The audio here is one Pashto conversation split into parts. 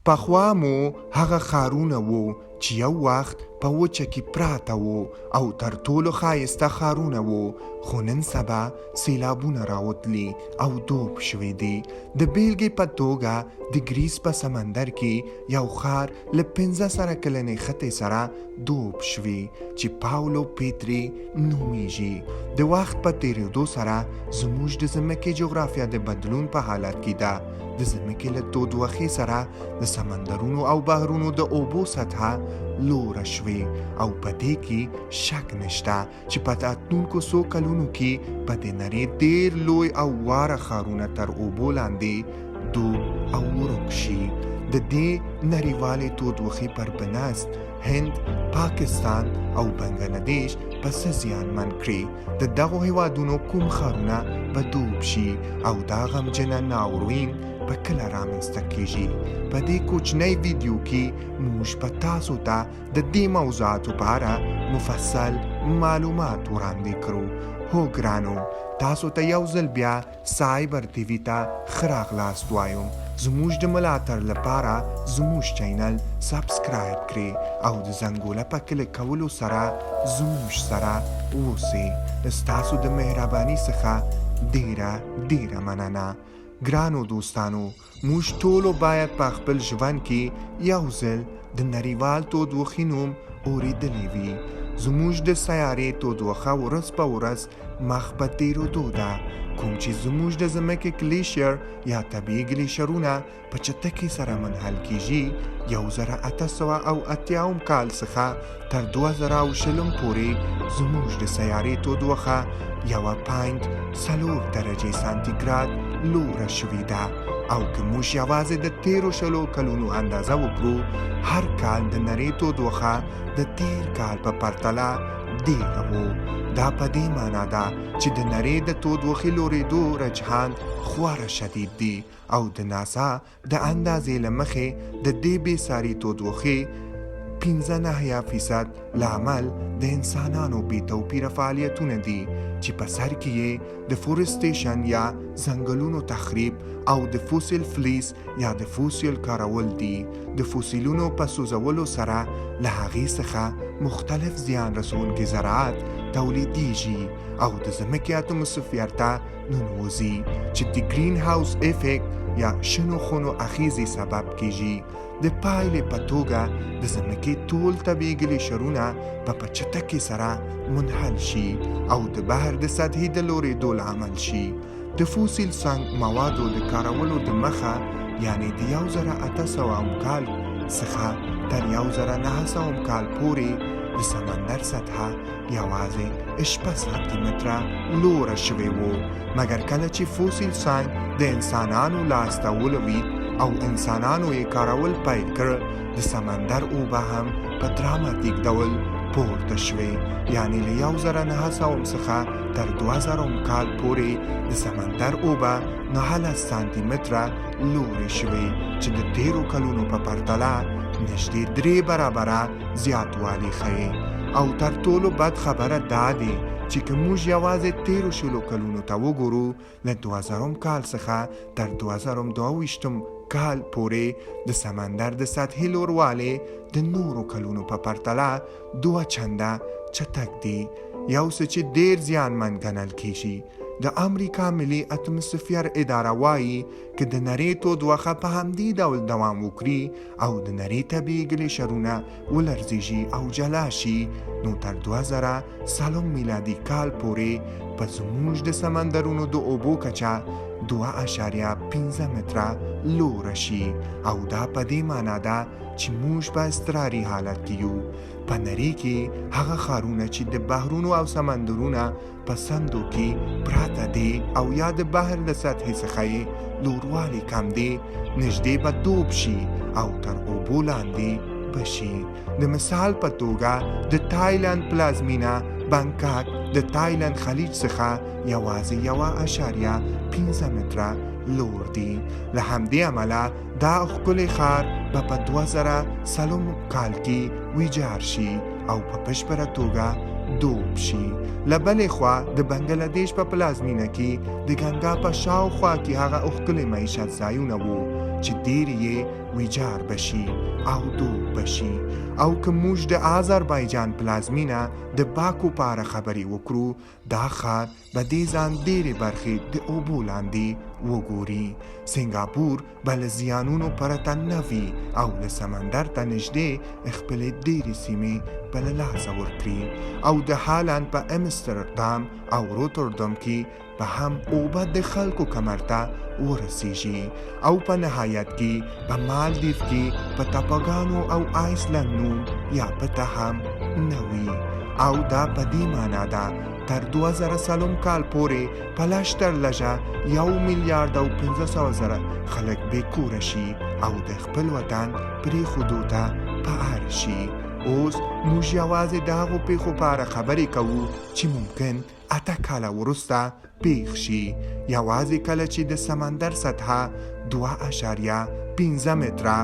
پخوا مو هغه ښارونه وو چې یو وخت په وچه کې پراته وو او تر ټولو ښایسته ښارونه وو، خو نن سبا سیلابونه راوتلي او دوب شوي دي. د بیلګې په توګه د ګریس په سمندر کې یو ښار له 1500 کلنې خطې سره دوب شوي چې پاولو پیتري نومیږي. د وخت په تیریدو سره زموږ د ځمکې جغرافیه د بدلون په حالت کې ده. د ځمکې له تودوخې سره د سمندرونو او بحرونو د اوبو سطحه لوړه شوې او په دې کې شک نشته چې په راتلونکو څو کلونو کې په دې نړۍ ډېر لوی او واړه ښارونه تر اوبو لاندې دوب او ورک شي. د دې نړیوالې تودوخې پر بنسټ هند، پاکستان او بنګلادیش پس زیانمن کړي. د دغو هیوادونو کوم ښارونه به دوب شي او دا غمجنه ناورین په کله رامنځته کیږي. په دې کوچنۍ ویډیو کې موږ په تاسو ته د دې موضوعاتو په اړه مفصل معلومات وړاندې کړو. هو ګرانو، تاسو ته یو ځل بیا سایبر ټي وي ته ښه راغلاست وایم. زموږ د ملاتړ لپاره زموږ چینل سبسکرایب کړئ او د زنګوله په کلیک کولو سره زموږ سره اوسئ. ستاسو د مهرباني څخه ډیره مننه. ګرانو دوستانو، موږ ټولو باید په خپل ژوند کې یو ځل د نړیوال تودوخې نوم اورېدلی وي. زموږ د سیارې تودوخه ورځ په ورځ مخ په تېرېدو ده، کوم چې زموږ د ځمکې ګلیشیر یا طبیعي ګلیشیرونه په چټکۍ سره منحل کیږي. 1880 کال څخه تر 2020 پورې زموږ د سیارې تودوخه 1.4 درجې سانتیګراد لوړه شوې ده. او که موږ یوازې د تیرو 20 کلونو اندازه وکړو، هر کال د نړۍ تودوخه د تیر کال په پرتله ډېره وه. دا په دې معنا ده چې د نړۍ د تودوخې لوړېدو رجحان خورا شدید دی او د ناسا د اندازې له مخې د دې بېساري تودوخې 15% لامل د انسانانو بې توپیره فعالیتونه دي چې په سر کې یې د فورسټیشن یا ځنګلونو تخریب او د فوسیل فلیس یا د فوسیل کارول دي. د فوسیلونو په سوځولو سره له هغې څخه مختلف زیان رسونکي زراعت تولیدیږي او د ځمکې اتموسفیر ته ننوځي چې د ګرین هاوس افیکټ یا شنو خونو اغیزې سبب کیږي. د پایلې په توګه د ځمکې ټول طبیعي ګلیشیرونه په چټکۍ سره منحل شي او د بحر د سطحې د لوړېدو لامل شي. د فوسیل سنگ موادو د کارولو د مخه، یعنی د 1800 کال څخه تر 1900 کال پورې د سمندر سطحه یوازې 6 سانتي متره لوړه شوې وه، مګر کله چې فوسیل سنگ د انسانانو لاسته ولوېد او انسانانو یې کارول پیل کړ، د سمندر اوبه هم په دراماتیک ډول پورته شوې. یعنی له 1900 څخه تر 2000 کال پورې د سمندر اوبه 9 سانتي متره لوړې شوې چې د تیرو کلونو په پرتله نږدې 3 برابره زیاتوالی ښیي. او تر ټولو بد خبره دا دی چې که موږ یوازې تیرو 20 کلونو ته وګورو، له 2000 کال څخه تر 2022 کال پورې د سمندر د سطحې لوړوالی د نورو کلونو په پرتله 2 چنده چټک دی، یو څه چې ډېر زیانمن ګڼل کیږي. د امریکا ملي اتموسفیر اداره وایي که د نړۍ تودوخه په همدې ډول دوام وکړي او د نړۍ طبیعي ګلیشیرونه ولړزېږي او جلا شي، نو تر 2030 میلادي کال پورې په زموږ د سمندرونو د اوبو کچه 2.5 متره لوړه شي. او دا په دې معنا ده چې موږ په اضطراري حالت کې یو. په نړۍ کې هغه ښارونه چې د بحرونو او سمندرونه په سندو کې پراته دي او یا د بحر له سطحې څخه یې لوړوالی کم دی، نږدې به دوب شي او تر اوبو لاندې بشي. د مثال په توګه د تایلند پلازمینه بانکاک د تایلند خلیج څخه یوازې 1.5 متره لوړ دی. له همدې امله دا ښکلی ښار به په 2030 کال کې ویجاړ شي او په بشپړه توګه دوب شي. له بلې خوا د بنګلادیش په پلازمینه کې د ګنګا په شاوخوا کې هغه ښکلي معیشت ځایونه وو چې ډیر یې ویجاړ بشي او دوب بشي. او که موږ د آذربایجان پلازمینه د باکو په اړه خبرې وکړو، دا ښار به دې ځان ډېرې برخې د اوبو لاندې وګوري. سنګاپور به له زیانونو پرته نه وي او له سمندر ته نږدې خپلې ډېرې سیمې به له لاسه ورکړي. او د هالند په امستردام او روتردام کې به هم اوبه د خلکو کمر ته ورسیږي. او په نهایت کې په مالدیف کې په ټاپوګانو او آیسلند نوم یا پته هم نه وي. او دا په دې معنا ده تر 2030 کال پورې په لشتر لږه 1,500,000 خلک بې کوره شي او د خپل وطن پرېښودو ته په اړ شي. اوس موږ یوازې د هغو پیښو په اړه خبرې کوو چې ممکن 8 کاله وروسته پیښ شي، یوازې کله چې د سمندر سطحه 2.5 متره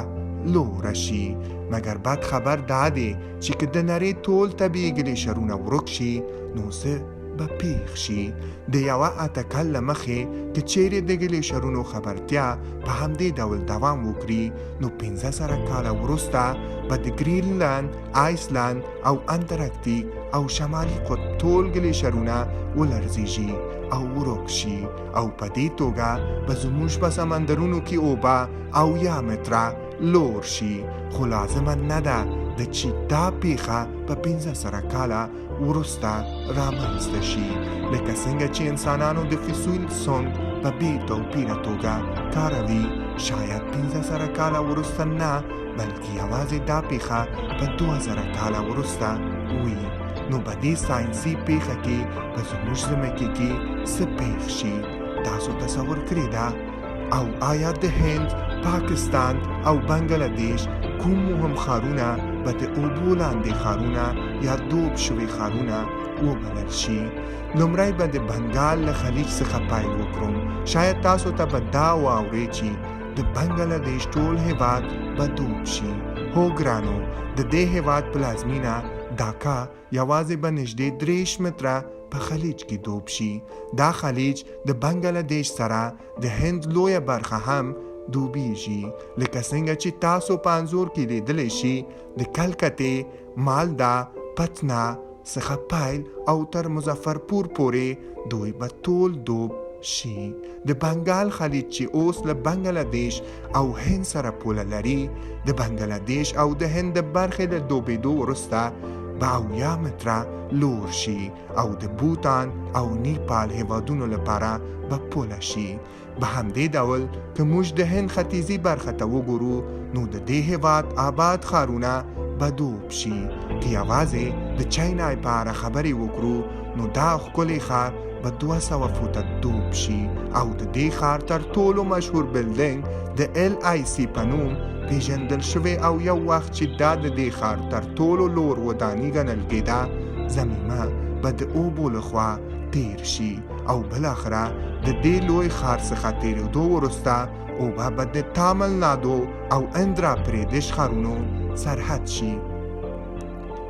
لوړه شي. مګر بد خبر دا دی چې که د نړۍ ټول طبیعي ګلیشرونه ورک شي نو څه به پیښ شي. د یوه 8 کال مخې که چیرې د ګلیشرونو خبرتیا په همدې ډول دوام وکړي نو 15 کاله وروسته به د ګرینلند، آیسلند او انټارکټیک او شمالي قطب ټول ګلیشرونه ولړزیږي او ورک شي. او په دې توګه به زموږ په سمندرونو کې اوبه 8 متره لوړ شي. خو لازمه نه ده د چې دا پیښه په 15 کاله وروسته رامنځته شي، لکه څنګه چې انسانانو د فسیل سونګ په بې توپیره توګه کاروي. شاید 15 کاله وروسته نه، بلکې یوازې دا پیښه په 2000 کاله وروسته وي. نو په دې ساینسي پیښه کې په زموږ ځمکې کې څه پیښ شي تاسو تصور کړی ده؟ او آیا د هند، پاکستان او بنگلادیش کوم مهم ښارونه به د اوبو لاندې ښارونه یا دوب شوي ښارونه وبلل شي؟ لومړی به د بنګال له خلیج څخه پیل وکړم. شاید تاسو ته به دا واورئ چې د بنگلادیش ټول هیواد به دوب شي. هو ګرانو، د دې هیواد پلازمینه ډاکا یوازې به نږدې 30 متره په خلیج کې دوب شي. دا خلیج د بنگلادیش سره د هند لویه برخه هم دوبیږي، لکه څنګه چې تاسو په انځور کې لیدلی شي د کلکتې، مالدا، پتنا څخه پیل او تر مظفرپور پورې دوی به ټول دوب شي. د بنګال خلیج چې اوس له بنگلادیش او هند سره پوله لري، د بنگلادیش او د هند د برخې له دوبېدو وروسته به 8 متره لوړ شي او د بوتان او نیپال هیوادونو لپاره به پوله شي. به همدې ډول که موږ د هند ختیځي برخه ته وګورو نو د دې هیواد آباد ښارونه به دوب شي. که یوازې د چینای په اړه خبرې وکړو نو دا ښکلی ښار به 200 فوټه دوب شي او د دې ښار تر ټولو مشهور بلډینګ د LIC په نوم پیژندل شوی او یو وخت چې دا د دې ښار تر ټولو لوړ وداني ګڼل کېده، زمینه به د اوبو لخوا تیر شي او بالاخره د دې لوی ښار څخه تیرېدو وروسته اوبه به د تامل نادو او اندرا پردیش ښارونو سرحد شي.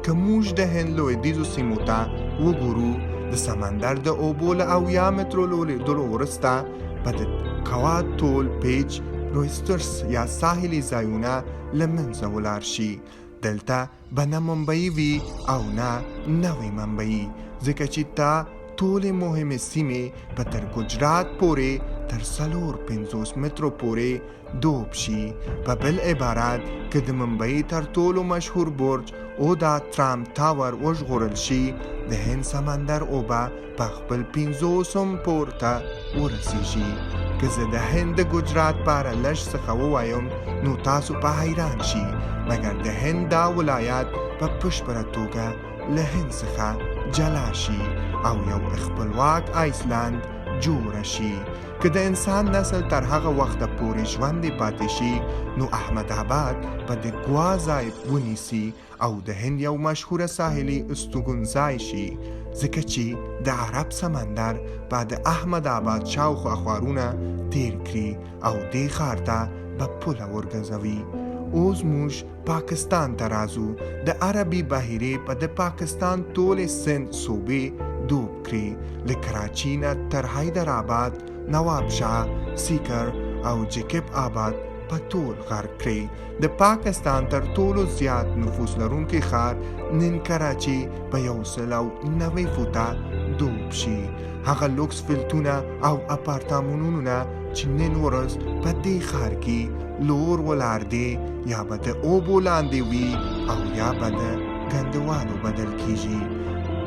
که موږ د هند لویدیځو سیمو ته وګورو، د سمندر د اوبو له 8 مترو لوړېدلو وروسته به د کواد ټول پیج رویسترس یا ساحلي ځایونه له منځه ولاړ شي. دلته به نه ممبئی وي او نه نوې ممبئی، ځکه چې تا ټولې مهمې سیمې به تر ګجرات پورې تر 450 مترو پورې دوب شي. په بل عبارت که د ممبئی تر ټولو مشهور برج او دا ترام تاور وژغورل شي، د هند سمندر اوبه په خپل 500 پورته ورسیږي. که زه د هند د ګجرات په اړه لږ څه ووایم نو تاسو په حیران شي، مګر د هند دا ولایت په بشپړه توګه له هند څخه جلا شي او یو خپلواک آیسلند جوړه شي. که د انسان نسل تر هغه وخته پورې ژوندی پاتې شي نو احمد آباد په د ګوا ځای ونیسي او د هند یو مشهوره ساحلي استوګنځای شي، ځکه چې د عرب سمندر په د احمد آباد شاوخوا ښارونه تیر کړي او دې ښار ته به پوله ورګرځوي. اوس موږ پاکستان ته راځو. د عربي بحیرې په د پاکستان ټولې سند صوبې دوب کړي، له کراچي نه تر حیدرآباد، نواب شاه، سیکر او جیکب آباد په ټول غرق کړي. د پاکستان تر ټولو زیات نفوس لرونکي ښار نن کراچي په 190 فوټه ډوب شي. هغه لوکس فلټونه او اپارتمانونه چې نن ورځ په دې ښار کې لور ولاړ دي یا به د اوبو لاندې وي او یا به د ګندوالو بدل کیږي.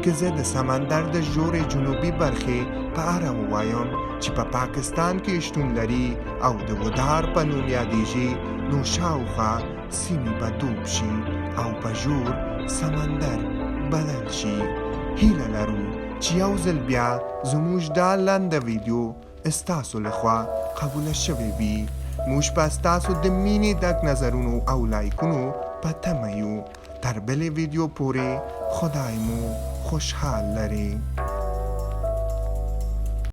که زه د سمندر د ژورې جنوبي برخې په اړه ووایم چې په پاکستان کې شتون لري او د ودار په نوم یادیږي، نو شاوخوا سیمې به ډوب شي او په ژور سمندر بدل شي. هیله لرو چې یو ځل بیا زموږ دا لنډه ویډیو ستاسو لخوا قبوله شوې وي. موږ به ستاسو د مینې ډک نظرونو او لایکونو په تمه یو. تر بلې ویډیو پورې خدای مو خوشحال لري.